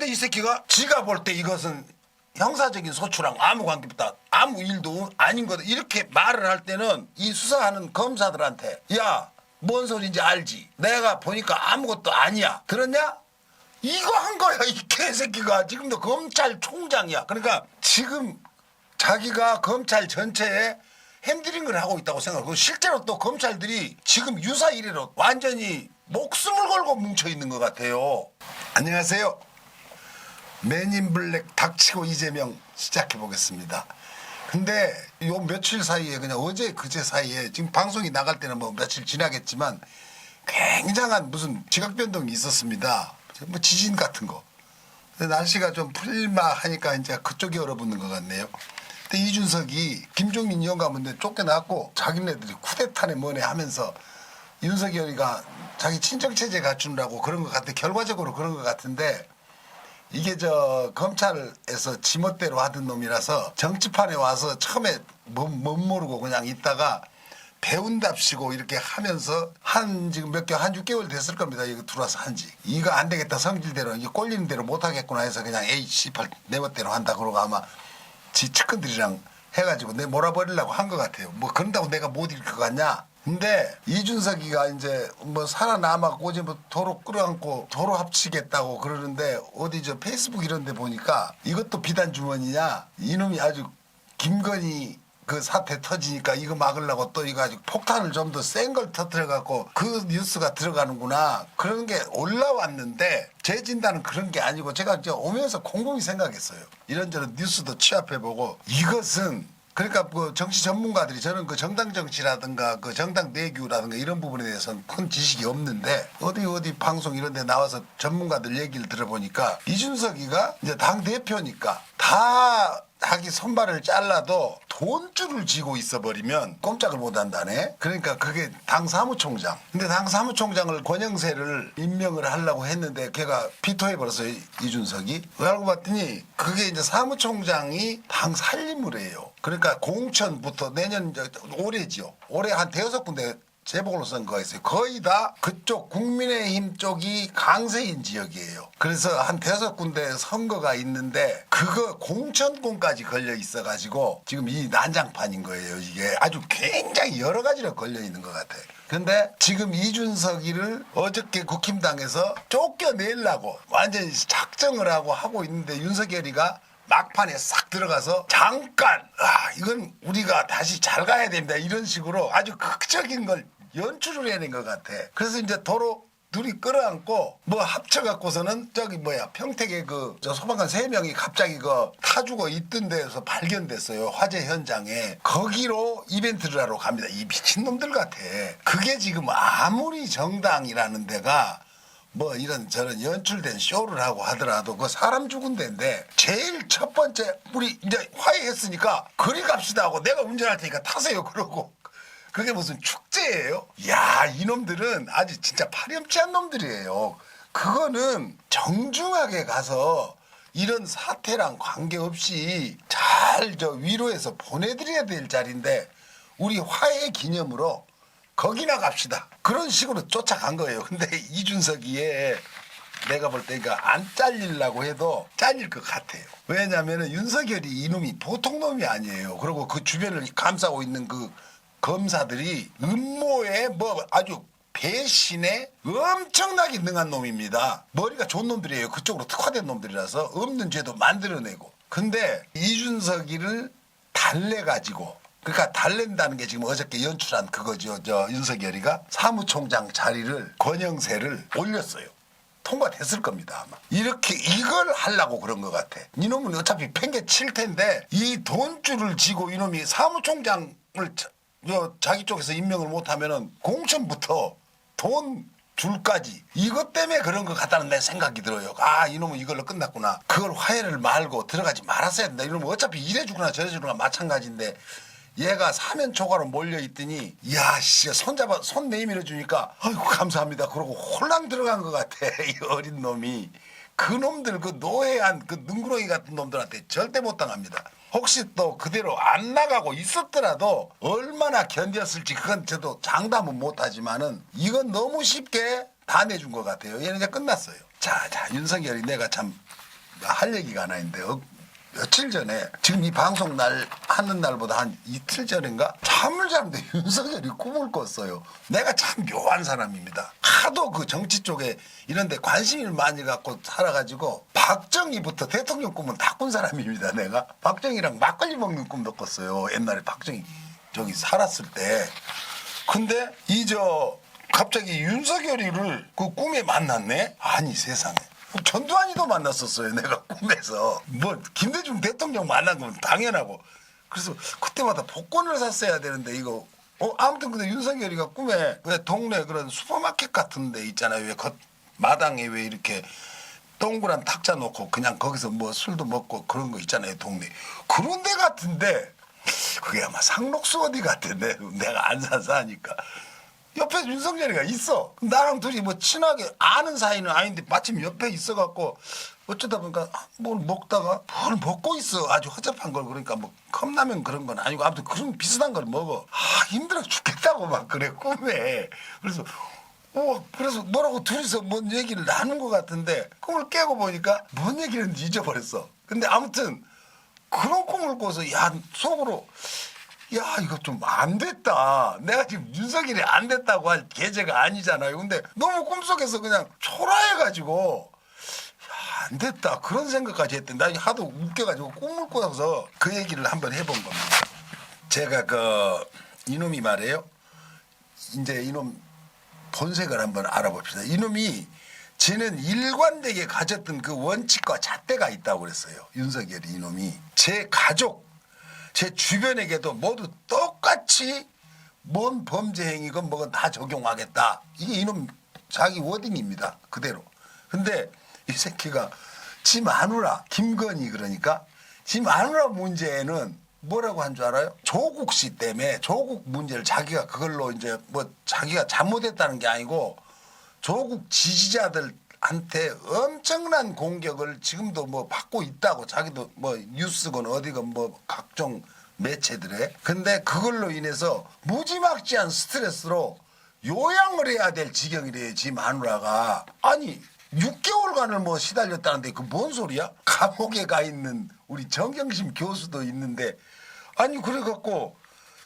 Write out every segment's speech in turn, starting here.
그런데 이 새끼가 지가 볼 때 이것은 형사적인 소추랑 아무 관계없다. 아무 일도 아닌 거다. 이렇게 말을 할 때는 이 수사하는 검사들한테 야, 뭔 소리인지 알지? 내가 보니까 아무것도 아니야. 들었냐? 이거 한 거야. 이 개새끼가 지금도 검찰총장이야. 그러니까 지금 자기가 검찰 전체에 핸들링을 하고 있다고 생각하고 실제로 또 검찰들이 지금 유사 이래로 완전히 목숨을 걸고 뭉쳐 있는 것 같아요. 안녕하세요. 맨인블랙 닥치고 이재명 시작해 보겠습니다. 근데 요 며칠 사이에 그냥 어제 그제 사이에 지금 방송이 나갈 때는 뭐 며칠 지나겠지만 굉장한 무슨 지각 변동이 있었습니다. 뭐 지진 같은 거. 근데 날씨가 좀 풀릴만 하니까 이제 그쪽이 얼어붙는 것 같네요. 근데 이준석이 김종민 영감한테 쫓겨났고 자기네들이 쿠데타네 뭐네 하면서 윤석열이가 자기 친정체제 갖추느라고 그런 것 같아. 결과적으로 그런 것 같은데 이게 저 검찰에서 지멋대로 하던 놈이라서 정치판에 와서 처음에 못 모르고 그냥 있다가 배운답시고 이렇게 하면서 한 지금 한 6개월 됐을 겁니다. 이거 들어와서 한지. 이거 안 되겠다. 성질대로 이게 꼴리는 대로 못 하겠구나 해서 그냥 에이 씨발 내 멋대로 한다 그러고 아마 지 측근들이랑 해가지고 내 몰아버리려고 한 것 같아요. 뭐 그런다고 내가 못 이길 것 같냐? 근데 이준석이가 이제 뭐 살아남았고 이제 뭐 도로 끌어안고 도로 합치겠다고 그러는데 어디 저 페이스북 이런 데 보니까 이것도 비단 주머니냐? 이놈이 아주 김건희 그 사태 터지니까 이거 막으려고 또 이거 아주 폭탄을 좀 더 센 걸 터뜨려갖고 그 뉴스가 들어가는구나. 그런 게 올라왔는데 제 진단은 그런 게 아니고 제가 이제 오면서 곰곰이 생각했어요. 이런저런 뉴스도 취합해보고 이것은 그러니까 그 정치 전문가들이 저는 그 정당 정치라든가 그 정당 내규라든가 이런 부분에 대해서는 큰 지식이 없는데 어디 방송 이런 데 나와서 전문가들 얘기를 들어보니까 이준석이가 이제 당 대표니까 다 자기 손발을 잘라도 돈줄을 쥐고 있어버리면 꼼짝을 못한다네. 그러니까 그게 당 사무총장. 근데 당 사무총장을 권영세를 임명을 하려고 했는데 걔가 비토해버렸어요. 이준석이. 알고 봤더니 그게 이제 사무총장이 당 살림을 해요. 그러니까 공천부터 내년 올해지요. 올해 한 대여섯 군데 재보궐로 선거가 있어요. 거의 다 그쪽 국민의힘 쪽이 강세인 지역이에요. 그래서 한 대여섯 군데 선거가 있는데 그거 공천권까지 걸려 있어가지고 지금 이 난장판인 거예요. 이게 아주 굉장히 여러 가지로 걸려 있는 것 같아요. 근데 지금 이준석이를 어저께 국힘당에서 쫓겨내려고 완전히 작정을 하고 있는데 윤석열이가 막판에 싹 들어가서 잠깐 이건 우리가 다시 잘 가야 됩니다 이런 식으로 아주 극적인 걸 연출을 해야 된 것 같아. 그래서 이제 도로 둘이 끌어안고 뭐 합쳐갖고서는 저기 뭐야 평택에 그 저 소방관 3명이 갑자기 그 타주고 있던 데서 발견됐어요. 화재 현장에. 거기로 이벤트를 하러 갑니다. 이 미친놈들 같아. 그게 지금 아무리 정당이라는 데가 뭐 이런 저런 연출된 쇼를 하고 하더라도 그 사람 죽은 데인데 제일 첫 번째 우리 이제 화해했으니까 그리 갑시다 하고 내가 운전할 테니까 타세요 그러고 그게 무슨 축제예요? 야 이놈들은 아주 진짜 파렴치한 놈들이에요. 그거는 정중하게 가서 이런 사태랑 관계없이 잘 저 위로해서 보내드려야 될 자리인데 우리 화해 기념으로 거기나 갑시다. 그런 식으로 쫓아간 거예요. 근데 이준석이에 내가 볼 때 안 잘리려고 해도 잘릴 것 같아요. 왜냐하면 윤석열이 이놈이 보통 놈이 아니에요. 그리고 그 주변을 감싸고 있는 그 검사들이 음모에 뭐 아주 배신에 엄청나게 능한 놈입니다. 머리가 좋은 놈들이에요. 그쪽으로 특화된 놈들이라서 없는 죄도 만들어내고. 근데 이준석이를 달래가지고 그러니까 달랜다는 게 지금 어저께 연출한 그거죠. 저 윤석열이가 사무총장 자리를 권영세를 올렸어요. 통과됐을 겁니다 아마. 이렇게 이걸 하려고 그런 것 같아. 이놈은 어차피 팽개 칠 텐데 이 돈줄을 쥐고 이놈이 사무총장을 자기 쪽에서 임명을 못하면은 공천부터 돈 줄까지 이것 때문에 그런 것 같다는 내 생각이 들어요. 이놈은 이걸로 끝났구나. 그걸 화해를 말고 들어가지 말았어야 된다. 이놈은 어차피 이래 주거나 저래 주거나 마찬가지인데 얘가 사면 초과로 몰려있더니 야씨 손 내밀어 주니까 아이고 감사합니다 그러고 홀랑 들어간 것 같아. 이 어린 놈이. 그 놈들 그 노예한 그 능구렁이 같은 놈들한테 절대 못 당합니다. 혹시 또 그대로 안 나가고 있었더라도 얼마나 견뎠을지 그건 저도 장담은 못하지만은 이건 너무 쉽게 다 내준 것 같아요. 얘는 이제 끝났어요. 자 윤석열이 내가 참 할 얘기가 하나 있는데 며칠 전에 지금 이 방송 날 하는 날보다 한 이틀 전인가 잠을 자는데 윤석열이 꿈을 꿨어요. 내가 참 묘한 사람입니다. 하도 그 정치 쪽에 이런데 관심을 많이 갖고 살아가지고 박정희부터 대통령 꿈은 다 꾼 사람입니다. 내가 박정희랑 막걸리 먹는 꿈도 꿨어요. 옛날에 박정희 저기 살았을 때. 근데 갑자기 윤석열이를 그 꿈에 만났네? 아니 세상에. 전두환이도 만났었어요. 내가 꿈에서. 뭐 김대중 대통령 만난 건 당연하고. 그래서 그때마다 복권을 샀어야 되는데 이거 아무튼 근데 윤석열이가 꿈에 왜 동네 그런 슈퍼마켓 같은 데 있잖아요. 왜 마당에 왜 이렇게 동그란 탁자 놓고 그냥 거기서 뭐 술도 먹고 그런 거 있잖아요. 동네. 그런 데 같은데 그게 아마 상록수 어디 같은데 내가 안 사서 하니까. 옆에 윤석열이가 있어. 나랑 둘이 뭐 친하게 아는 사이는 아닌데 마침 옆에 있어갖고 어쩌다 보니까 뭘 먹다가 뭘 먹고 있어. 아주 허접한 걸. 그러니까 뭐 컵라면 그런 건 아니고 아무튼 그런 비슷한 걸 먹어. 힘들어 죽겠다고 막 그래 꿈에. 그래서 뭐라고 둘이서 뭔 얘기를 나눈 것 같은데 꿈을 깨고 보니까 뭔 얘기를 잊어버렸어. 근데 아무튼 그런 꿈을 꿔서 속으로 이거 좀 안 됐다. 내가 지금 윤석열이 안 됐다고 할 계제가 아니잖아요. 근데 너무 꿈속에서 그냥 초라해가지고 안 됐다. 그런 생각까지 했대. 나 하도 웃겨가지고 꿈을 꿔서 그 얘기를 한번 해본 겁니다. 제가 이놈이 말이에요. 이제 이놈 본색을 한번 알아봅시다. 이놈이 쟤는 일관되게 가졌던 그 원칙과 잣대가 있다고 그랬어요. 윤석열이 이놈이. 제 가족 제 주변에게도 모두 똑같이 뭔 범죄 행위건 뭐건 다 적용하겠다. 이게 이놈 자기 워딩입니다. 그대로. 근데 이 새끼가 지 마누라 김건희 그러니까 지 마누라 문제에는 뭐라고 한 줄 알아요? 조국 씨 때문에 조국 문제를 자기가 그걸로 이제 뭐 자기가 잘못했다는 게 아니고 조국 지지자들한테 엄청난 공격을 지금도 뭐 받고 있다고 자기도 뭐 뉴스건 어디건 뭐 각종 매체들에. 근데 그걸로 인해서 무지막지한 스트레스로 요양을 해야 될 지경이래요. 지 마누라가. 아니 6개월간을 뭐 시달렸다는데 그 뭔 소리야? 감옥에 가 있는 우리 정경심 교수도 있는데 아니 그래갖고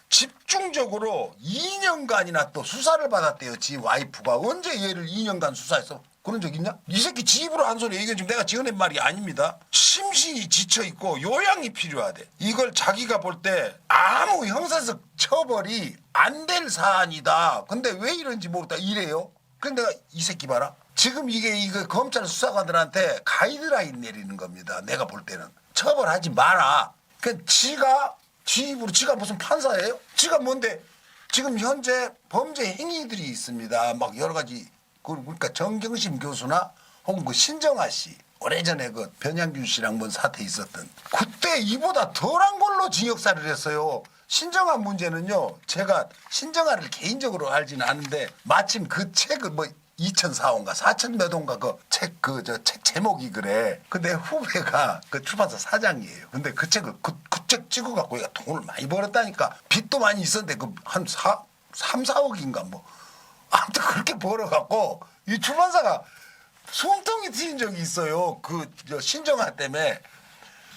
집중적으로 2년간이나 또 수사를 받았대요. 지 와이프가. 언제 얘를 2년간 수사했어? 그런 적 있냐? 이 새끼 지 입으로 한 소리 얘기해 지금 내가 지어낸 말이 아닙니다. 심신이 지쳐있고 요양이 필요하대. 이걸 자기가 볼 때 아무 형사적 처벌이 안 될 사안이다. 근데 왜 이런지 모르겠다. 이래요. 근데 내가 이 새끼 봐라. 지금 이게 검찰 수사관들한테 가이드라인 내리는 겁니다. 내가 볼 때는. 처벌하지 마라. 그 지 입으로 지가 무슨 판사예요? 지가 뭔데 지금 현재 범죄 행위들이 있습니다. 막 여러 가지 그러니까 정경심 교수나 혹은 그 신정아 씨 오래전에 그 변양균 씨랑 뭔 사태 있었던 그때 이보다 덜한 걸로 징역살이를 했어요. 신정아 문제는요. 제가 신정아를 개인적으로 알지는 않는데 마침 그 책을 뭐 2004호인가 4천 몇 호인가 그 책 제목이 그래. 근데 후배가 그 출판사 사장이에요. 근데 그 책을 그 책 찍어갖고 얘가 돈을 많이 벌었다니까. 빚도 많이 있었는데 그 한 3, 4억인가 뭐 아무튼 그렇게 벌어갖고 이 출판사가 숨통이 트인 적이 있어요. 신정아 때문에.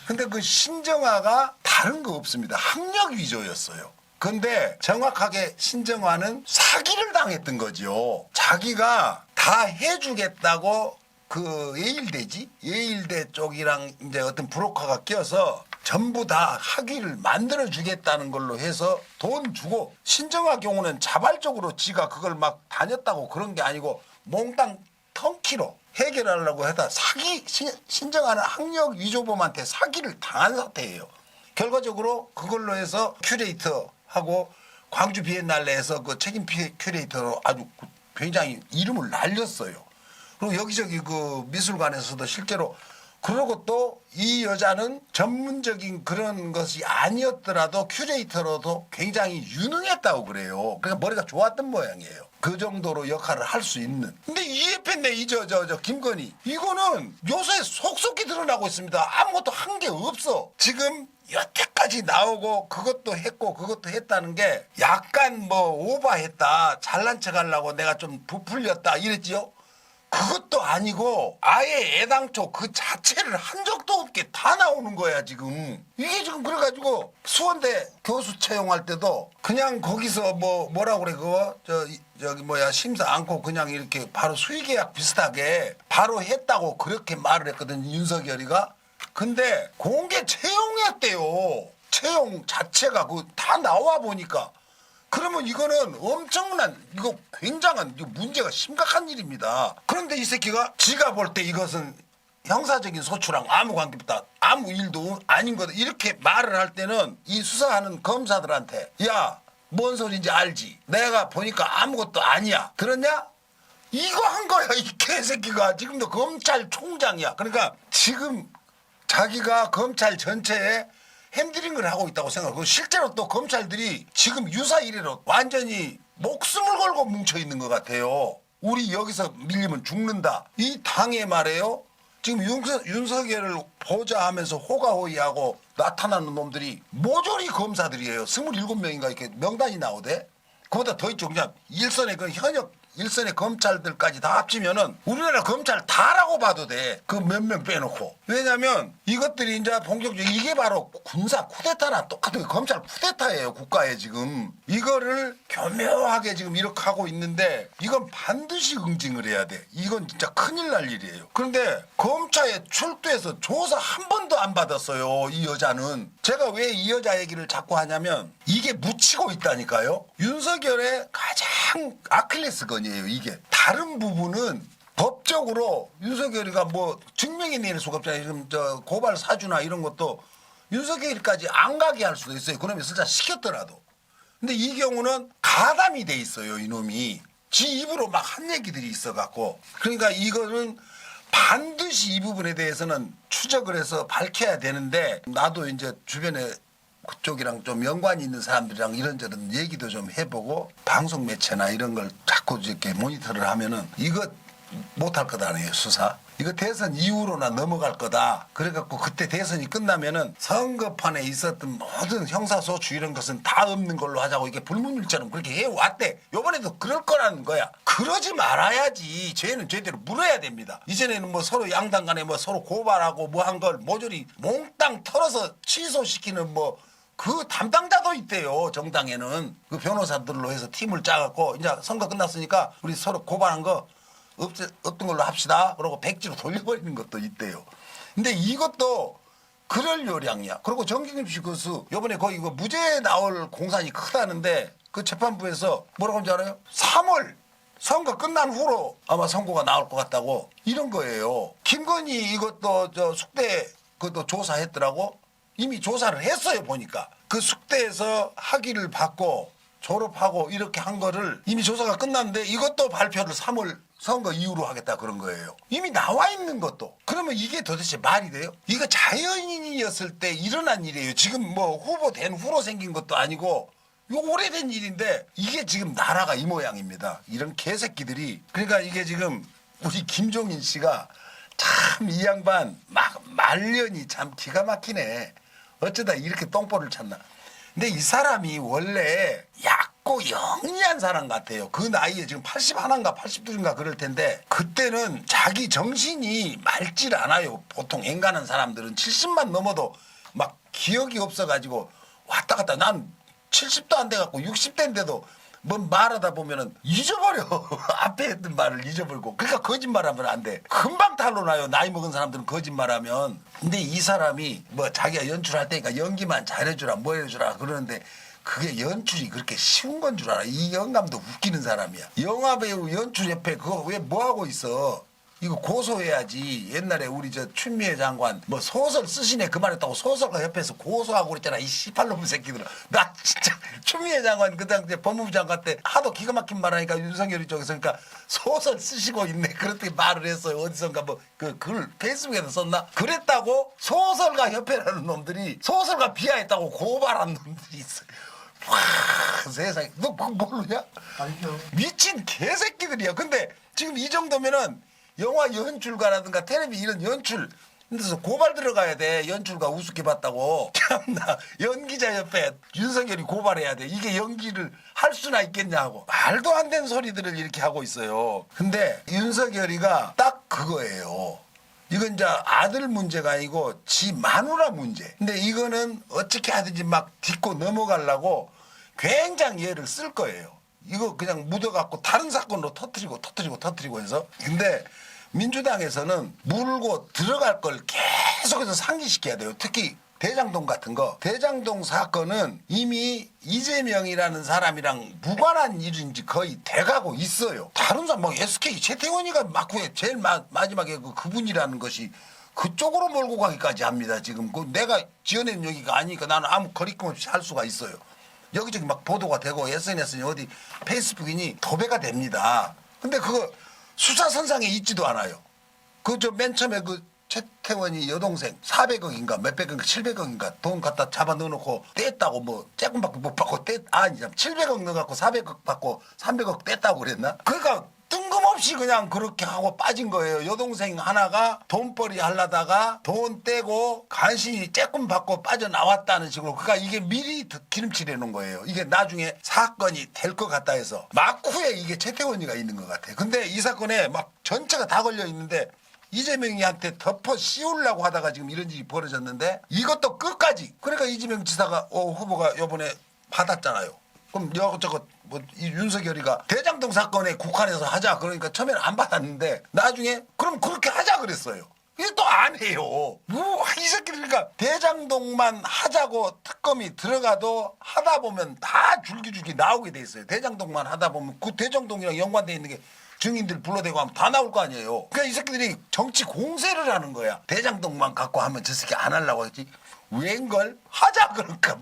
근데 그 신정아가 다른 거 없습니다. 학력 위조였어요. 근데 정확하게 신정아는 사기를 당했던 거죠. 자기가 다 해주겠다고 예일대 쪽이랑 이제 어떤 브로커가 껴서 전부 다 학위를 만들어 주겠다는 걸로 해서 돈 주고 신정아 경우는 자발적으로 지가 그걸 막 다녔다고 그런 게 아니고 몽땅 턴키로 해결하려고 하다 신정아는 학력 위조범한테 사기를 당한 사태예요. 결과적으로 그걸로 해서 큐레이터하고 광주 비엔날레에서 그 책임 큐레이터로 아주 굉장히 이름을 날렸어요. 그리고 여기저기 그 미술관에서도 실제로 그러고 또 이 여자는 전문적인 그런 것이 아니었더라도 큐레이터로도 굉장히 유능했다고 그래요. 그러니까 머리가 좋았던 모양이에요. 그 정도로 역할을 할 수 있는. 근데 이 옆에 김건희 이거는 요새 속속히 드러나고 있습니다. 아무것도 한 게 없어. 지금 여태까지 나오고 그것도 했고 그것도 했다는 게 약간 뭐 오버했다. 잘난 척 하려고 내가 좀 부풀렸다 이랬지요. 그것도 아니고 아예 애당초 그 자체를 한 적도 없게 다 나오는 거야 지금. 이게 지금 그래가지고 수원대 교수 채용할 때도 그냥 거기서 뭐라고 그래 그거 저기 뭐야 심사 않고 그냥 이렇게 바로 수의계약 비슷하게 바로 했다고 그렇게 말을 했거든 윤석열이가. 근데 공개 채용했대요. 채용 자체가 그 다 나와 보니까. 그러면 이거는 엄청난 이거 굉장한 이거 문제가 심각한 일입니다. 그런데 이 새끼가 지가 볼 때 이것은 형사적인 소추랑 아무 관계없다. 아무 일도 아닌 거다. 이렇게 말을 할 때는 이 수사하는 검사들한테 야, 뭔 소리인지 알지? 내가 보니까 아무것도 아니야. 들었냐? 이거 한 거야. 이 개새끼가 지금도 검찰총장이야. 그러니까 지금 자기가 검찰 전체에 핸들링을 하고 있다고 생각하고 실제로 또 검찰들이 지금 유사 이래로 완전히 목숨을 걸고 뭉쳐 있는 것 같아요. 우리 여기서 밀리면 죽는다. 이 당에 말이에요. 지금 윤석열을 보자 하면서 호가호위하고 나타나는 놈들이 모조리 검사들이에요. 27명인가 이렇게 명단이 나오대. 그보다 더 있죠. 그냥 일선의 그 현역 일선의 검찰들까지 다 합치면은 우리나라 검찰 다라고 봐도 돼. 그 몇 명 빼놓고. 왜냐면 이것들이 이제 본격적으로 이게 바로 군사 쿠데타나 똑같은 검찰 쿠데타예요. 국가에 지금. 이거를 교묘하게 지금 이렇게 하고 있는데 이건 반드시 응징을 해야 돼. 이건 진짜 큰일 날 일이에요. 그런데 검찰에 출두해서 조사 한 번도 안 받았어요. 이 여자는. 제가 왜 이 여자 얘기를 자꾸 하냐면 이게 묻히고 있다니까요. 윤석열의 가장 아킬레스건이에요. 이게. 다른 부분은 법적으로 윤석열이가 뭐 증명이 내릴 수가 없잖아요. 지금 저 고발 사주나 이런 것도 윤석열이까지 안 가게 할 수도 있어요. 그놈이 진짜 시켰더라도. 근데 이 경우는 가담이 돼 있어요. 이놈이. 지 입으로 막 한 얘기들이 있어갖고. 그러니까 이거는 반드시 이 부분에 대해서는 추적을 해서 밝혀야 되는데 나도 이제 주변에 그쪽이랑 좀 연관이 있는 사람들이랑 이런저런 얘기도 좀 해보고 방송 매체나 이런 걸 자꾸 이렇게 모니터를 하면은 이거 못할 거다 아니에요. 수사. 이거 대선 이후로나 넘어갈 거다. 그래갖고 그때 대선이 끝나면은 선거판에 있었던 모든 형사소추 이런 것은 다 없는 걸로 하자고 이게 불문율처럼 그렇게 해왔대. 요번에도 그럴 거라는 거야. 그러지 말아야지. 죄는 죄대로 물어야 됩니다. 이전에는 뭐 서로 양당 간에 뭐 서로 고발하고 뭐 한 걸 모조리 몽땅 털어서 취소시키는 뭐 그 담당자도 있대요. 정당에는. 그 변호사들로 해서 팀을 짜갖고 이제 선거 끝났으니까 우리 서로 고발한 거 없던 걸로 합시다. 그러고 백지로 돌려버리는 것도 있대요. 근데 이것도 그럴 요량이야. 그리고 정경심 씨 교수 요번에 거기 그 무죄 나올 공산이 크다는데 그 재판부에서 뭐라고 하는지 알아요? 3월 선거 끝난 후로 아마 선고가 나올 것 같다고 이런 거예요. 김건희 이것도 저 숙대 그것도 조사했더라고. 이미 조사를 했어요. 보니까 그 숙대에서 학위를 받고 졸업하고 이렇게 한 거를 이미 조사가 끝났는데 이것도 발표를 3월 선거 이후로 하겠다 그런 거예요. 이미 나와 있는 것도. 그러면 이게 도대체 말이 돼요? 이거 자연인이었을 때 일어난 일이에요. 지금 뭐 후보 된 후로 생긴 것도 아니고 이거 오래된 일인데 이게 지금 나라가 이 모양입니다. 이런 개새끼들이. 그러니까 이게 지금 우리 김종인 씨가 참 이 양반 막 말년이 참 기가 막히네. 어쩌다 이렇게 똥볼을 찼나. 근데 이 사람이 원래 얕고 영리한 사람 같아요. 그 나이에 지금 81인가 82인가 그럴 텐데 그때는 자기 정신이 맑질 않아요. 보통 앵간한 사람들은 70만 넘어도 막 기억이 없어가지고 왔다 갔다. 난 70도 안 돼갖고 60대인데도 뭐 말하다 보면은 잊어버려. 앞에 했던 말을 잊어버리고. 그러니까 거짓말하면 안 돼. 금방 탈로 나요. 나이 먹은 사람들은 거짓말하면. 근데 이 사람이 뭐 자기가 연출할 테니까 연기만 잘해주라 뭐 해주라 그러는데 그게 연출이 그렇게 쉬운 건 줄 알아. 이 영감도 웃기는 사람이야. 영화배우 연출협회 그거 왜 뭐하고 있어. 이거 고소해야지. 옛날에 우리 저 추미애 장관 뭐 소설 쓰시네 그 말했다고 소설가 협회에서 고소하고 그랬잖아. 이 씨팔놈 새끼들아. 나 진짜 추미애 장관 그 당시에 법무부 장관 때 하도 기가 막힌 말하니까 윤석열이 쪽에서 그러니까 소설 쓰시고 있네 그렇게 말을 했어요. 어디선가 뭐 그 글 페이스북에서 썼나? 그랬다고 소설가 협회라는 놈들이 소설가 비하했다고 고발한 놈들이 있어요. 와 세상에 너 그거 모르냐? 아니요. 미친 개새끼들이야. 근데 지금 이 정도면은 영화 연출가라든가 텔레비 이런 연출 그래서 고발 들어가야 돼. 연출가 우습게 봤다고. 참나 연기자 옆에 윤석열이 고발해야 돼. 이게 연기를 할 수나 있겠냐고. 말도 안 되는 소리들을 이렇게 하고 있어요. 근데 윤석열이가 딱 그거예요. 이건 이제 아들 문제가 아니고 지 마누라 문제. 근데 이거는 어떻게 하든지 막 딛고 넘어가려고 굉장히 애를 쓸 거예요. 이거 그냥 묻어갖고 다른 사건으로 터뜨리고 해서. 근데 민주당에서는 물고 들어갈 걸 계속해서 상기시켜야 돼요. 특히 대장동 같은 거. 대장동 사건은 이미 이재명이라는 사람이랑 무관한 일인지 거의 돼가고 있어요. 다른 사람 뭐 SK 최태원이가 막후에 제일 마지막에 그분이라는 것이 그쪽으로 몰고 가기까지 합니다. 지금 내가 지어낸 얘기가 아니니까 나는 아무 거리낌 없이 할 수가 있어요. 여기저기 막 보도가 되고 SNS니 어디 페이스북이니 도배가 됩니다. 근데 그거 수사선상에 있지도 않아요. 그 저 맨 처음에 그 최태원이 여동생 400억인가 몇백억인가 700억인가 돈 갖다 잡아 넣어놓고 뗐다고 뭐 조금밖에 못 받고 아니 700억 넣어갖고 400억 받고 300억 뗐다고 그랬나? 그러니까 뜬금없이 그냥 그렇게 하고 빠진 거예요. 여동생 하나가 돈벌이 하려다가 돈 떼고 간신히 조금 받고 빠져나왔다는 식으로. 그러니까 이게 미리 기름칠 해놓은 거예요. 이게 나중에 사건이 될 것 같다 해서. 막후에 이게 최태원이가 있는 것 같아요. 근데 이 사건에 막 전체가 다 걸려 있는데 이재명이한테 덮어 씌우려고 하다가 지금 이런 일이 벌어졌는데 이것도 끝까지. 그러니까 이재명 지사가 후보가 이번에 받았잖아요. 그럼 저거 뭐 이 윤석열이가 대장동 사건에 국한해서 하자 그러니까 처음에는 안 받았는데 나중에 그럼 그렇게 하자 그랬어요. 이게 또 안 해요. 뭐 이 새끼들 그러니까 대장동만 하자고 특검이 들어가도 하다 보면 다 줄기줄기 나오게 돼 있어요. 대장동만 하다 보면 그 대장동이랑 연관돼 있는 게 증인들 불러대고 하면 다 나올 거 아니에요. 그러니까 이 새끼들이 정치 공세를 하는 거야. 대장동만 갖고 하면 저 새끼 안 하려고 했지. 웬걸 하자 그러니까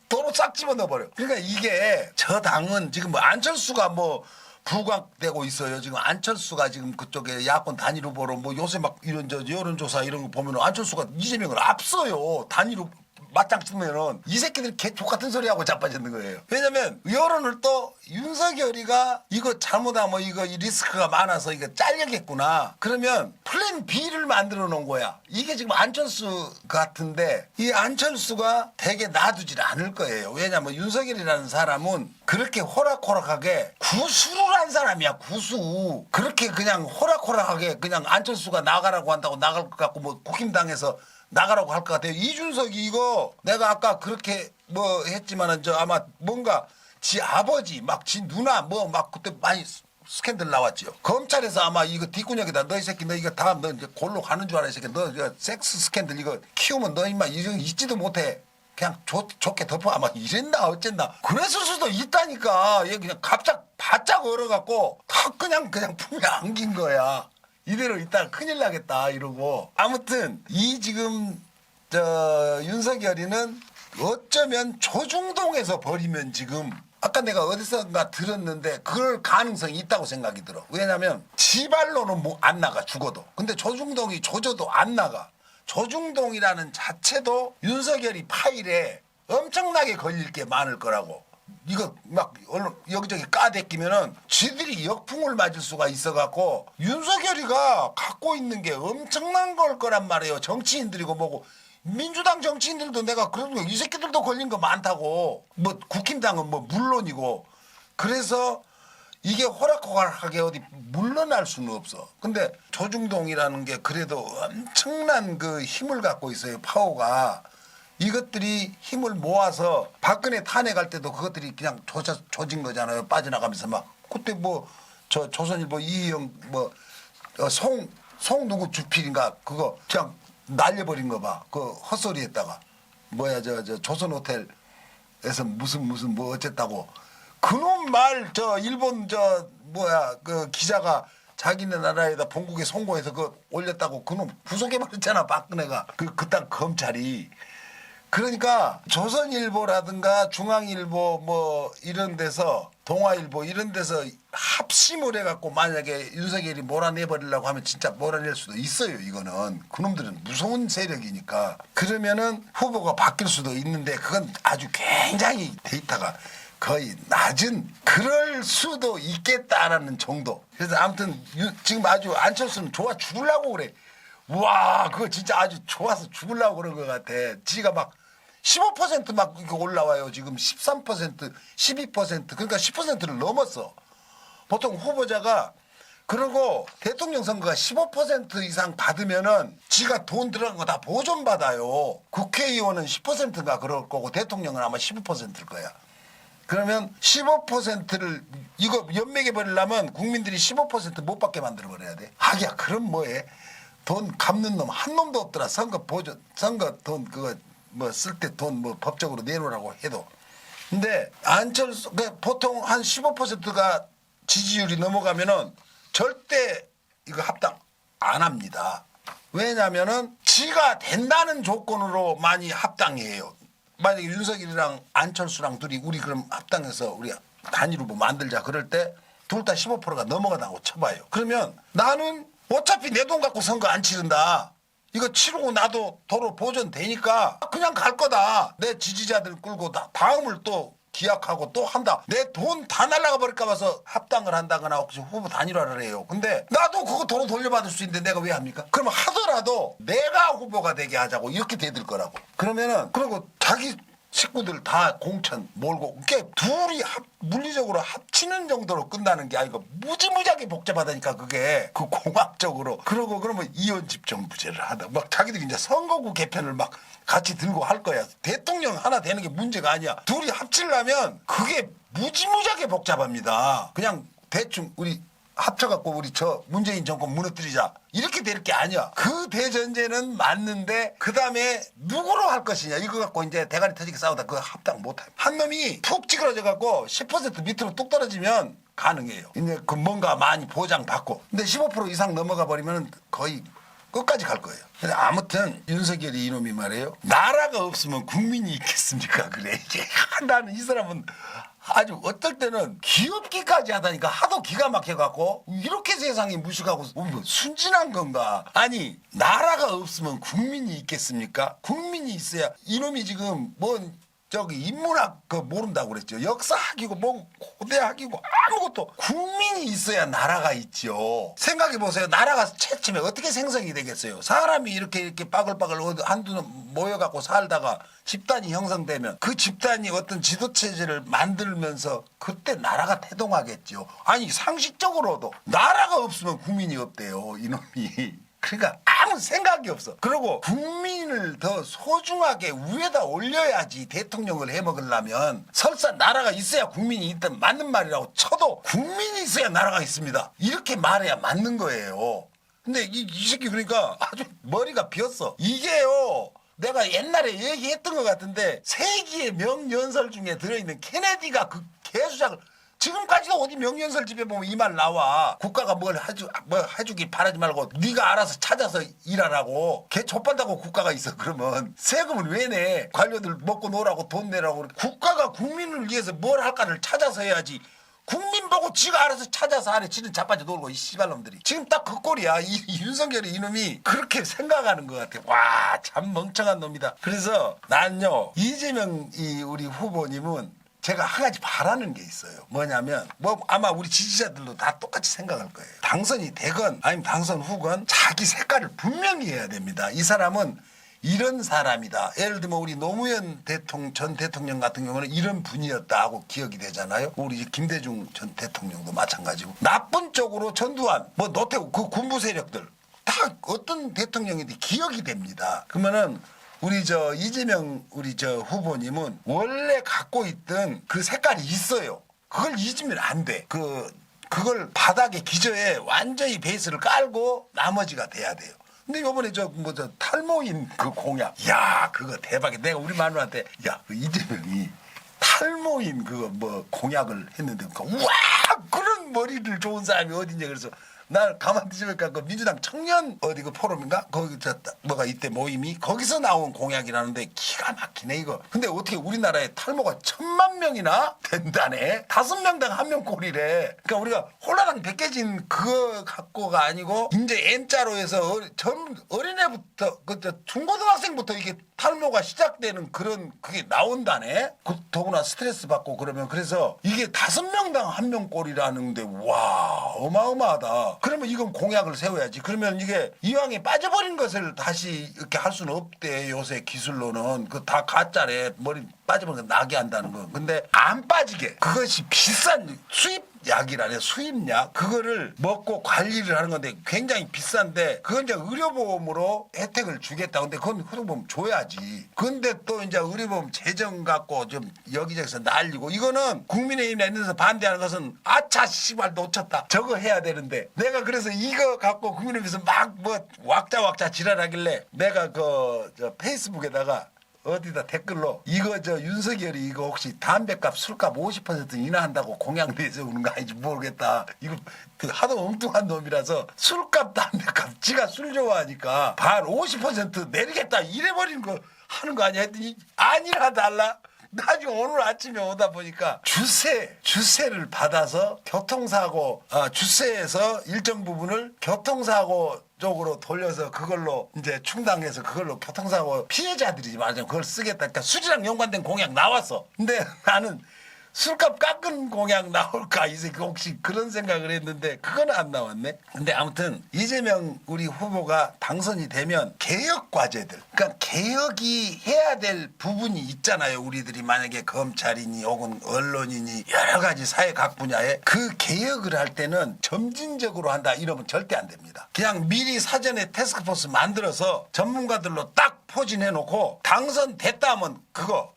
도로 싹 집어넣어버려. 그러니까 이게 저 당은 지금 뭐 안철수가 뭐 부각되고 있어요. 지금 안철수가 지금 그쪽에 야권 단일 후보로 뭐 요새 막 이런 저 여론조사 이런 거 보면 안철수가 이재명을 앞서요. 단일 후보 맞짱 뜨면은 이 새끼들 개족 같은 소리 하고 자빠졌는 거예요. 왜냐면 여론을 또 윤석열이가 이거 잘못하면 뭐 이거 이 리스크가 많아서 이거 잘려겠구나. 그러면 플랜 B를 만들어 놓은 거야. 이게 지금 안철수 같은데 이 안철수가 되게 놔두질 않을 거예요. 왜냐면 윤석열이라는 사람은 그렇게 호락호락하게 구수를 한 사람이야. 구수. 그렇게 그냥 호락호락하게 그냥 안철수가 나가라고 한다고 나갈 것 같고 뭐 국힘당에서 나가라고 할 것 같아요. 이준석이 이거 내가 아까 그렇게 뭐 했지만은 저 아마 뭔가 지 아버지 막 지 누나 뭐 막 그때 많이 스캔들 나왔지요. 검찰에서 아마 이거 뒷구녕에다 너 이 새끼 너 이거 다음 너 이제 골로 가는 줄 알아 이 새끼 너 이거 섹스 스캔들 이거 키우면 너 임마 이거 있지도 못해. 그냥 좋게 덮어 아마 이랬나 어쨌나 그랬을 수도 있다니까. 얘 그냥 갑자기 바짝 얼어갖고 다 그냥 품에 안긴 거야. 이대로 있다가 큰일 나겠다 이러고. 아무튼 이 지금 저 윤석열이는 어쩌면 조중동에서 버리면 지금 아까 내가 어디선가 들었는데 그럴 가능성이 있다고 생각이 들어. 왜냐면 지발로는 뭐 안 나가 죽어도. 근데 조중동이 조져도 안 나가. 조중동이라는 자체도 윤석열이 파일에 엄청나게 걸릴 게 많을 거라고. 이거 막 여기저기 까대끼면은 지들이 역풍을 맞을 수가 있어갖고 윤석열이가 갖고 있는 게 엄청난 걸 거란 말이에요. 정치인들이고 뭐고. 민주당 정치인들도 내가 그런 거 이 새끼들도 걸린 거 많다고. 뭐 국힘당은 뭐 물론이고. 그래서 이게 호락호락하게 어디 물러날 수는 없어. 근데 조중동이라는 게 그래도 엄청난 그 힘을 갖고 있어요. 파워가. 이것들이 힘을 모아서 박근혜 탄핵할 때도 그것들이 그냥 조진 거잖아요. 빠져나가면서 막 그때 뭐 저 조선일보 이희영 뭐 송 누구 주필인가 그거 그냥 날려버린 거 봐. 그 헛소리했다가 뭐야 저 조선호텔에서 무슨 뭐 어쨌다고 그놈 말 저 일본 저 뭐야 그 기자가 자기네 나라에다 본국에 송고해서 그 올렸다고 그놈 구속해버렸잖아. 박근혜가 그딴 검찰이. 그러니까 조선일보라든가 중앙일보 뭐 이런 데서 동아일보 이런 데서 합심을 해갖고 만약에 윤석열이 몰아내버리려고 하면 진짜 몰아낼 수도 있어요. 이거는 그놈들은 무서운 세력이니까. 그러면은 후보가 바뀔 수도 있는데 그건 아주 굉장히 데이터가 거의 낮은 그럴 수도 있겠다라는 정도. 그래서 아무튼 지금 아주 안철수는 좋아 죽으려고 그래. 와 그거 진짜 아주 좋아서 죽으려고 그런 것 같아. 지가 막 15%막 이렇게 올라와요. 지금 13%, 12% 그러니까 10%를 넘었어. 보통 후보자가 그리고 대통령 선거가 15% 이상 받으면은 지가 돈 들어간 거 다 보존받아요. 국회의원은 10%인가 그럴 거고 대통령은 아마 15%일 거야. 그러면 15%를 이거 연맥해 버리려면 국민들이 15%못 받게 만들어 버려야 돼. 하기야 그럼 뭐해? 돈 갚는 놈 한 놈도 없더라. 선거 보존 선거 돈 그거 뭐 쓸 때 돈 뭐 법적으로 내놓으라고 해도. 근데 안철수 보통 한 15%가 지지율이 넘어가면은 절대 이거 합당 안 합니다. 왜냐면은 지가 된다는 조건으로 많이 합당해요. 만약에 윤석열이랑 안철수랑 둘이 우리 그럼 합당해서 우리 단일 후보 만들자 그럴 때 둘 다 15%가 넘어가다고 쳐봐요. 그러면 나는 어차피 내 돈 갖고 선거 안 치른다. 이거 치르고 나도 도로 보존되니까 그냥 갈 거다. 내 지지자들 끌고 다음을 또 기약하고 또 한다. 내 돈 다 날라가 버릴까 봐서 합당을 한다거나 혹시 후보 단일화를 해요. 근데 나도 그거 도로 돌려받을 수 있는데 내가 왜 합니까? 그러면 하더라도 내가 후보가 되게 하자고 이렇게 되들 거라고. 그러면은 그리고 자기 식구들 다 공천 몰고 그게 둘이 물리적으로 합치는 정도로 끝나는 게 아니고 무지무지하게 복잡하다니까 그게 그 공학적으로. 그러고 그러면 이원 집정부제를 하다 막 자기들이 이제 선거구 개편을 막 같이 들고 할 거야. 대통령 하나 되는 게 문제가 아니야. 둘이 합치려면 그게 무지무지하게 복잡합니다. 그냥 대충 우리 합쳐갖고 우리 저 문재인 정권 무너뜨리자 이렇게 될 게 아니야. 그 대전제는 맞는데 그 다음에 누구로 할 것이냐 이거 갖고 이제 대가리 터지게 싸우다 그 합당 못해. 한 놈이 푹 찌그러져갖고 10% 밑으로 뚝 떨어지면 가능해요. 이제 그 뭔가 많이 보장받고. 근데 15% 이상 넘어가 버리면 거의 끝까지 갈 거예요. 근데 아무튼 윤석열이 이놈이 말이에요. 나라가 없으면 국민이 있겠습니까? 그래. 나는 이 사람은 아주 어떨 때는 귀엽기까지 하다니까 하도 기가 막혀갖고 이렇게 세상이 무식하고 뭐 순진한 건가. 아니 나라가 없으면 국민이 있겠습니까? 국민이 있어야. 이놈이 지금 뭔 저기 인문학 그 모른다고 그랬죠. 역사학이고 뭐 고대학이고 아무것도. 국민이 있어야 나라가 있죠. 생각해 보세요. 나라가 채침에 어떻게 생성이 되겠어요? 사람이 이렇게 빠글빠글 한두 모여갖고 살다가 집단이 형성되면 그 집단이 어떤 지도체제를 만들면서 그때 나라가 태동하겠죠. 아니 상식적으로도 나라가 없으면 국민이 없대요. 이놈이. 그러니까 아무 생각이 없어. 그리고 국민을 더 소중하게 위에다 올려야지. 대통령을 해먹으려면 설사 나라가 있어야 국민이 있든 맞는 말이라고 쳐도 국민이 있어야 나라가 있습니다. 이렇게 말해야 맞는 거예요. 근데 이 새끼 그러니까 아주 머리가 비었어. 이게요. 내가 옛날에 얘기했던 것 같은데 세기의 명연설 중에 들어있는 케네디가 그 개수작을 지금까지도 어디 명연설 집에 보면 이 말 나와. 국가가 뭘 해주길 바라지 말고 네가 알아서 찾아서 일하라고. 개 족반다고 국가가 있어. 그러면 세금을 왜 내? 관료들 먹고 놀라고 돈 내라고. 국가가 국민을 위해서 뭘 할까를 찾아서 해야지. 국민 보고 지가 알아서 찾아서 하래. 지는 자빠져 놀고 이 씨발놈들이. 지금 딱 그 꼴이야. 이 윤석열이 이놈이 그렇게 생각하는 것 같아. 와, 참 멍청한 놈이다. 그래서 난요 이재명 우리 후보님은 제가 한 가지 바라는 게 있어요. 뭐냐면 뭐 아마 우리 지지자들도 다 똑같이 생각할 거예요. 당선이 되건 아니면 당선 후건 자기 색깔을 분명히 해야 됩니다. 이 사람은 이런 사람이다. 예를 들면 우리 노무현 전 대통령 같은 경우는 이런 분이었다 하고 기억이 되잖아요. 우리 김대중 전 대통령도 마찬가지고. 나쁜 쪽으로 전두환, 뭐 노태우 그 군부 세력들 다 어떤 대통령인지 기억이 됩니다. 그러면은 우리 이재명 우리 후보님은 원래 갖고 있던 그 색깔이 있어요. 그걸 잊으면 안 돼. 그걸 바닥에 기저에 완전히 베이스를 깔고 나머지가 돼야 돼요. 근데 요번에 탈모인 그 공약. 야, 그거 대박이야. 내가 우리 마누라한테 야, 그 이재명이 탈모인 그거 뭐 공약을 했는데 우와, 그런 머리를 좋은 사람이 어딨냐. 그래서 날 가만 뒤집어니까 그 민주당 청년 어디 그 포럼인가 거기 뭐가 이때 모임이 거기서 나온 공약이라는데 기가 막히네 이거. 근데 어떻게 우리나라에 탈모가 1000만 명이나 된다네. 5명당 1명 꼴이래. 그러니까 우리가 홀라당 100개진 그거 갖고가 아니고 이제 N자로 해서 어린애부터 중고등학생부터 이게 탈모가 시작되는 그런 그게 나온다네. 더구나 스트레스 받고 그러면 그래서 이게 5명당 1명 꼴이라는데 와 어마어마하다. 그러면 이건 공약을 세워야지. 그러면 이게 이왕에 빠져버린 것을 다시 이렇게 할 수는 없대. 요새 기술로는 그 다 가짜래. 머리 빠져버린 거 나게 한다는 거. 근데 안 빠지게 그것이 비싼 수입 약이라네. 수입약 그거를 먹고 관리를 하는 건데 굉장히 비싼데 그건 이제 의료보험으로 혜택을 주겠다. 근데 그건 의료보험 줘야지. 근데 또 이제 의료보험 재정 갖고 좀 여기저기서 날리고 이거는 국민의힘에 있는 반대하는 것은 아차 씨발 놓쳤다. 저거 해야 되는데 내가 그래서 이거 갖고 국민의힘에서 막 뭐 왁자왁자 지랄하길래 내가 저 페이스북에다가 어디다 댓글로 이거 저 윤석열이 이거 혹시 담배값 술값 50% 인하한다고 공약 내세우는 거 아닌지 모르겠다. 이거 그 하도 엉뚱한 놈이라서 술값 담배값 지가 술 좋아하니까 반 50% 내리겠다 이래버리는 거 하는 거 아니야 했더니 아니라 달라. 나중에 오늘 아침에 오다 보니까 주세를 받아서 교통사고 주세에서 일정 부분을 교통사고 쪽으로 돌려서 그걸로 이제 충당해서 그걸로 교통사고 피해자들이 말하자면 그걸 쓰겠다. 그러니까 수지랑 연관된 공약 나왔어. 근데 나는 술값 깎은 공약 나올까 이 새끼 혹시 그런 생각을 했는데 그건 안 나왔네. 근데 아무튼 이재명 우리 후보가 당선이 되면 개혁 과제들 그러니까 개혁이 해야 될 부분이 있잖아요. 우리들이 만약에 검찰이니 혹은 언론이니 여러 가지 사회 각 분야에 그 개혁을 할 때는 점진적으로 한다 이러면 절대 안 됩니다. 그냥 미리 사전에 태스크포스 만들어서 전문가들로 딱 포진해 놓고 당선됐다 하면 그거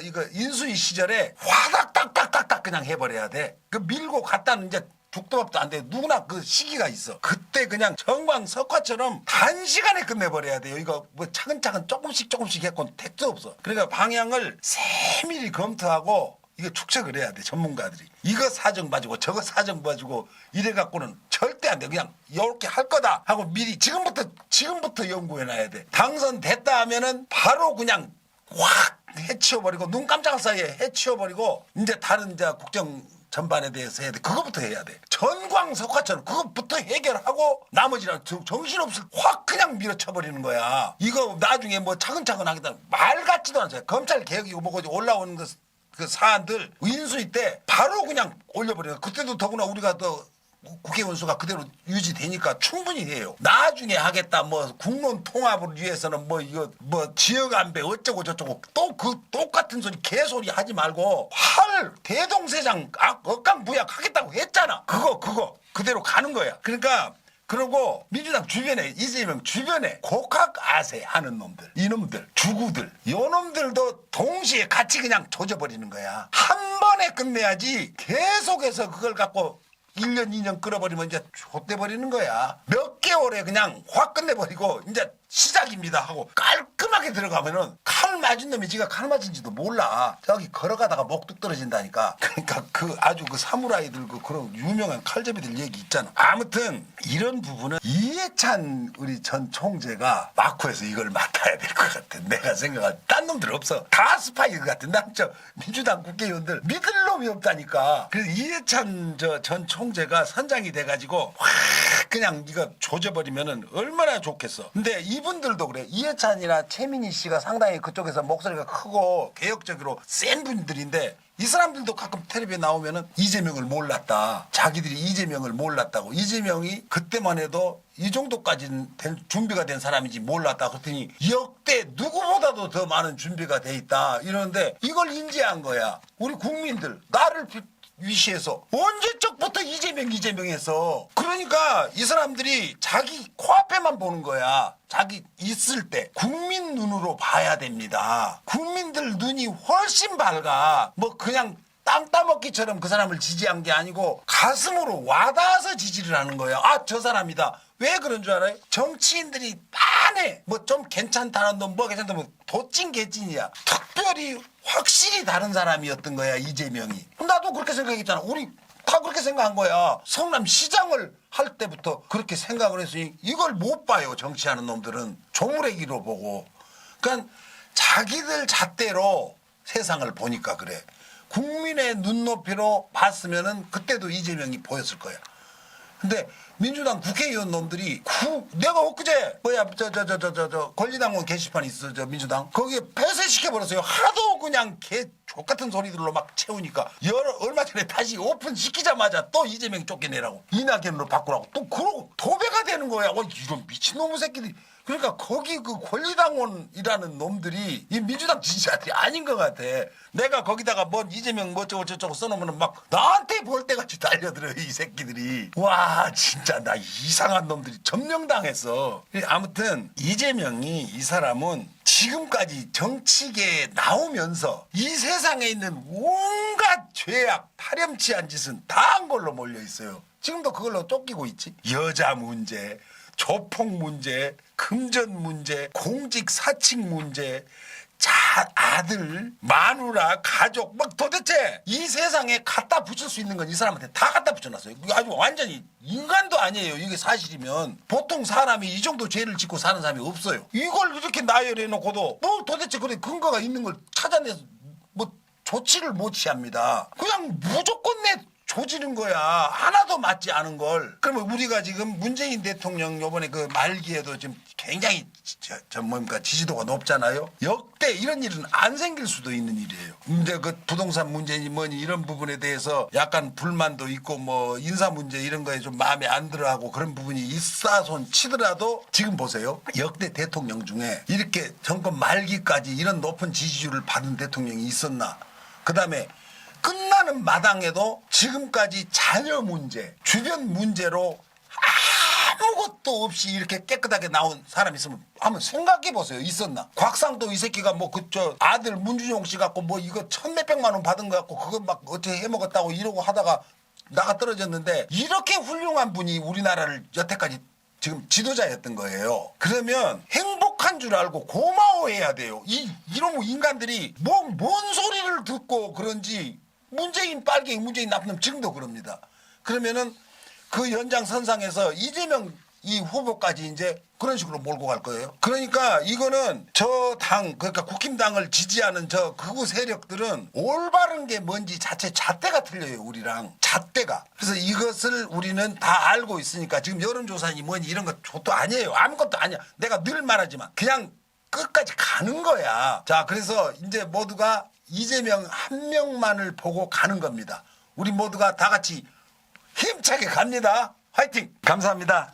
이거 인수위 시절에 화닥 딱딱딱딱 그냥 해버려야 돼. 그 밀고 갔다는 이제 죽도밥도 안 돼. 누구나 그 시기가 있어. 그때 그냥 정광석화처럼 단시간에 끝내버려야 돼요. 이거 뭐 차근차근 조금씩 했고 택도 없어. 그러니까 방향을 세밀히 검토하고 이거 축적을 해야 돼. 전문가들이. 이거 사정 봐주고 저거 사정 봐주고 이래갖고는 절대 안 돼. 그냥 이렇게 할 거다 하고 미리 지금부터 연구해놔야 돼. 당선됐다 하면은 바로 그냥 확 해치워버리고 눈 깜짝할 사이에 해치워버리고 이제 다른 이제 국정 전반에 대해서 해야 돼. 그거부터 해야 돼. 전광석화처럼 그것부터 해결하고 나머지랑 정신없을 확 그냥 밀어쳐버리는 거야. 이거 나중에 뭐 차근차근 하겠다. 말 같지도 않아요. 검찰 개혁이고 뭐고 올라오는 그 사안들 인수위 때 바로 그냥 올려버려요. 그때도 더구나 우리가 또 국회의원 수가 그대로 유지되니까 충분히 해요. 나중에 하겠다 뭐 국론 통합을 위해서는 뭐 이거 뭐 지역 안배 어쩌고 저쩌고 또 그 똑같은 소리 개소리 하지 말고 할 대동세장 억강부약 하겠다고 했잖아. 그거 그대로 가는 거야. 그러니까 그리고 민주당 주변에 이재명 주변에 곡학 아세 하는 놈들 이놈들 주구들 요놈들도 동시에 같이 그냥 조져버리는 거야. 한 번에 끝내야지 계속해서 그걸 갖고 1년 2년 끌어버리면 이제 좆돼버리는 거야. 몇 개월에 그냥 확 끝내버리고 이제 시작입니다 하고 깔끔하게 들어가면은 칼 맞은 놈이 지가 칼 맞은지도 몰라. 저기 걸어가다가 목뚝 떨어진다니까. 그러니까 그 아주 그 사무라이들 그런 유명한 칼잡이들 얘기 있잖아. 아무튼 이런 부분은 이해찬 우리 전 총재가 마코에서 이걸 맡아야 될 것 같아. 내가 생각할 딴 놈들 없어. 다 스파이 같은. 난 저 민주당 국회의원들 믿을 놈이 없다니까. 그래서 이해찬 전 총재가 선장이 돼가지고 확 그냥 이거 조져버리면은 얼마나 좋겠어. 근데 이분들도 그래. 이해찬이나 최민희 씨가 상당히 그쪽에서 목소리가 크고 개혁적으로 센 분들인데 이 사람들도 가끔 텔레비에 나오면은 이재명을 몰랐다. 자기들이 이재명을 몰랐다고. 이재명이 그때만 해도 이 정도까지는 준비가 된 사람인지 몰랐다. 그랬더니 역대 누구보다도 더 많은 준비가 돼 있다. 이러는데 이걸 인지한 거야. 우리 국민들 나를 위시해서 언제적부터 이재명 했어. 그러니까 이 사람들이 자기 코앞에만 보는 거야. 자기 있을 때 국민 눈으로 봐야 됩니다. 국민들 눈이 훨씬 밝아. 뭐 그냥 땅 따먹기처럼 그 사람을 지지한 게 아니고 가슴으로 와닿아서 지지를 하는 거야. 아, 저 사람이다. 왜 그런 줄 알아요? 정치인들이 빤해. 뭐 좀 괜찮다는 놈, 뭐 괜찮다, 뭐 도찐 개찐이야. 특별히 확실히 다른 사람이었던 거야, 이재명이. 나도 그렇게 생각했잖아. 우리 다 그렇게 생각한 거야. 성남시장을 할 때부터 그렇게 생각을 했으니 이걸 못 봐요, 정치하는 놈들은. 조무래기로 보고. 그러니까 자기들 잣대로 세상을 보니까 그래. 국민의 눈높이로 봤으면은 그때도 이재명이 보였을 거야. 근데 민주당 국회의원 놈들이 내가 엊그제 뭐야 저 권리당원 게시판 있어 저 민주당 거기에 폐쇄시켜 버렸어요. 하도 그냥 개 족같은 소리들로 막 채우니까 얼마 전에 다시 오픈 시키자마자 또 이재명 쫓겨내라고 이낙연으로 바꾸라고 또 그러고 도배가 되는 거야. 이런 미친놈의 새끼들이. 그러니까 거기 그 권리당원이라는 놈들이 이 민주당 지지자들이 아닌 것 같아. 내가 거기다가 뭐 이재명 뭐 저쩌고 써놓으면 막 나한테 볼 때같이 달려들어 이 새끼들이. 와 진짜 나 이상한 놈들이 점령당했어. 아무튼 이재명이 이 사람은 지금까지 정치계에 나오면서 이 세상에 있는 온갖 죄악 파렴치한 짓은 다 한 걸로 몰려 있어요. 지금도 그걸로 쫓기고 있지. 여자 문제, 조폭 문제, 금전 문제, 공직 사칙 문제, 아들, 마누라, 가족, 막 도대체 이 세상에 갖다 붙일 수 있는 건 이 사람한테 다 갖다 붙여놨어요. 아주 완전히 인간도 아니에요. 이게 사실이면. 보통 사람이 이 정도 죄를 짓고 사는 사람이 없어요. 이걸 이렇게 나열해놓고도 뭐 도대체 그래 근거가 있는 걸 찾아내서 뭐 조치를 못 취합니다. 그냥 무조건 조지는 거야. 하나도 맞지 않은 걸. 그러면 우리가 지금 문재인 대통령 요번에 그 말기에도 지금 굉장히 지지도가 높잖아요. 역대 이런 일은 안 생길 수도 있는 일이에요. 이제 그 부동산 문제니 뭐니 이런 부분에 대해서 약간 불만도 있고 뭐 인사 문제 이런 거에 좀 마음에 안 들어하고 그런 부분이 있사손 치더라도 지금 보세요. 역대 대통령 중에 이렇게 정권 말기까지 이런 높은 지지율을 받은 대통령이 있었나. 그다음에 끝나는 마당에도 지금까지 자녀 문제, 주변 문제로 아무것도 없이 이렇게 깨끗하게 나온 사람이 있으면 한번 생각해 보세요. 있었나? 곽상도 이 새끼가 뭐 아들 문준용 씨 갖고 뭐 이거 천몇백만 원 받은 거 갖고 그거 막 어떻게 해먹었다고 이러고 하다가 나가 떨어졌는데 이렇게 훌륭한 분이 우리나라를 여태까지 지금 지도자였던 거예요. 그러면 행복한 줄 알고 고마워해야 돼요. 이런 인간들이 뭔 소리를 듣고 그런지 문재인 빨갱이 문재인 나쁜 놈 지금도 그럽니다. 그러면은 그 연장선상에서 이재명 이 후보까지 이제 그런 식으로 몰고 갈 거예요. 그러니까 이거는 저 당 그러니까 국힘당을 지지하는 저 극우 세력들은 올바른 게 뭔지 잣대가 틀려요. 우리랑 잣대가. 그래서 이것을 우리는 다 알고 있으니까 지금 여론조사니 뭐니 이런 거 저도 아니에요. 아무것도 아니야. 내가 늘 말하지만 그냥 끝까지 가는 거야. 자 그래서 이제 모두가 이재명 한 명만을 보고 가는 겁니다. 우리 모두가 다 같이 힘차게 갑니다. 화이팅! 감사합니다.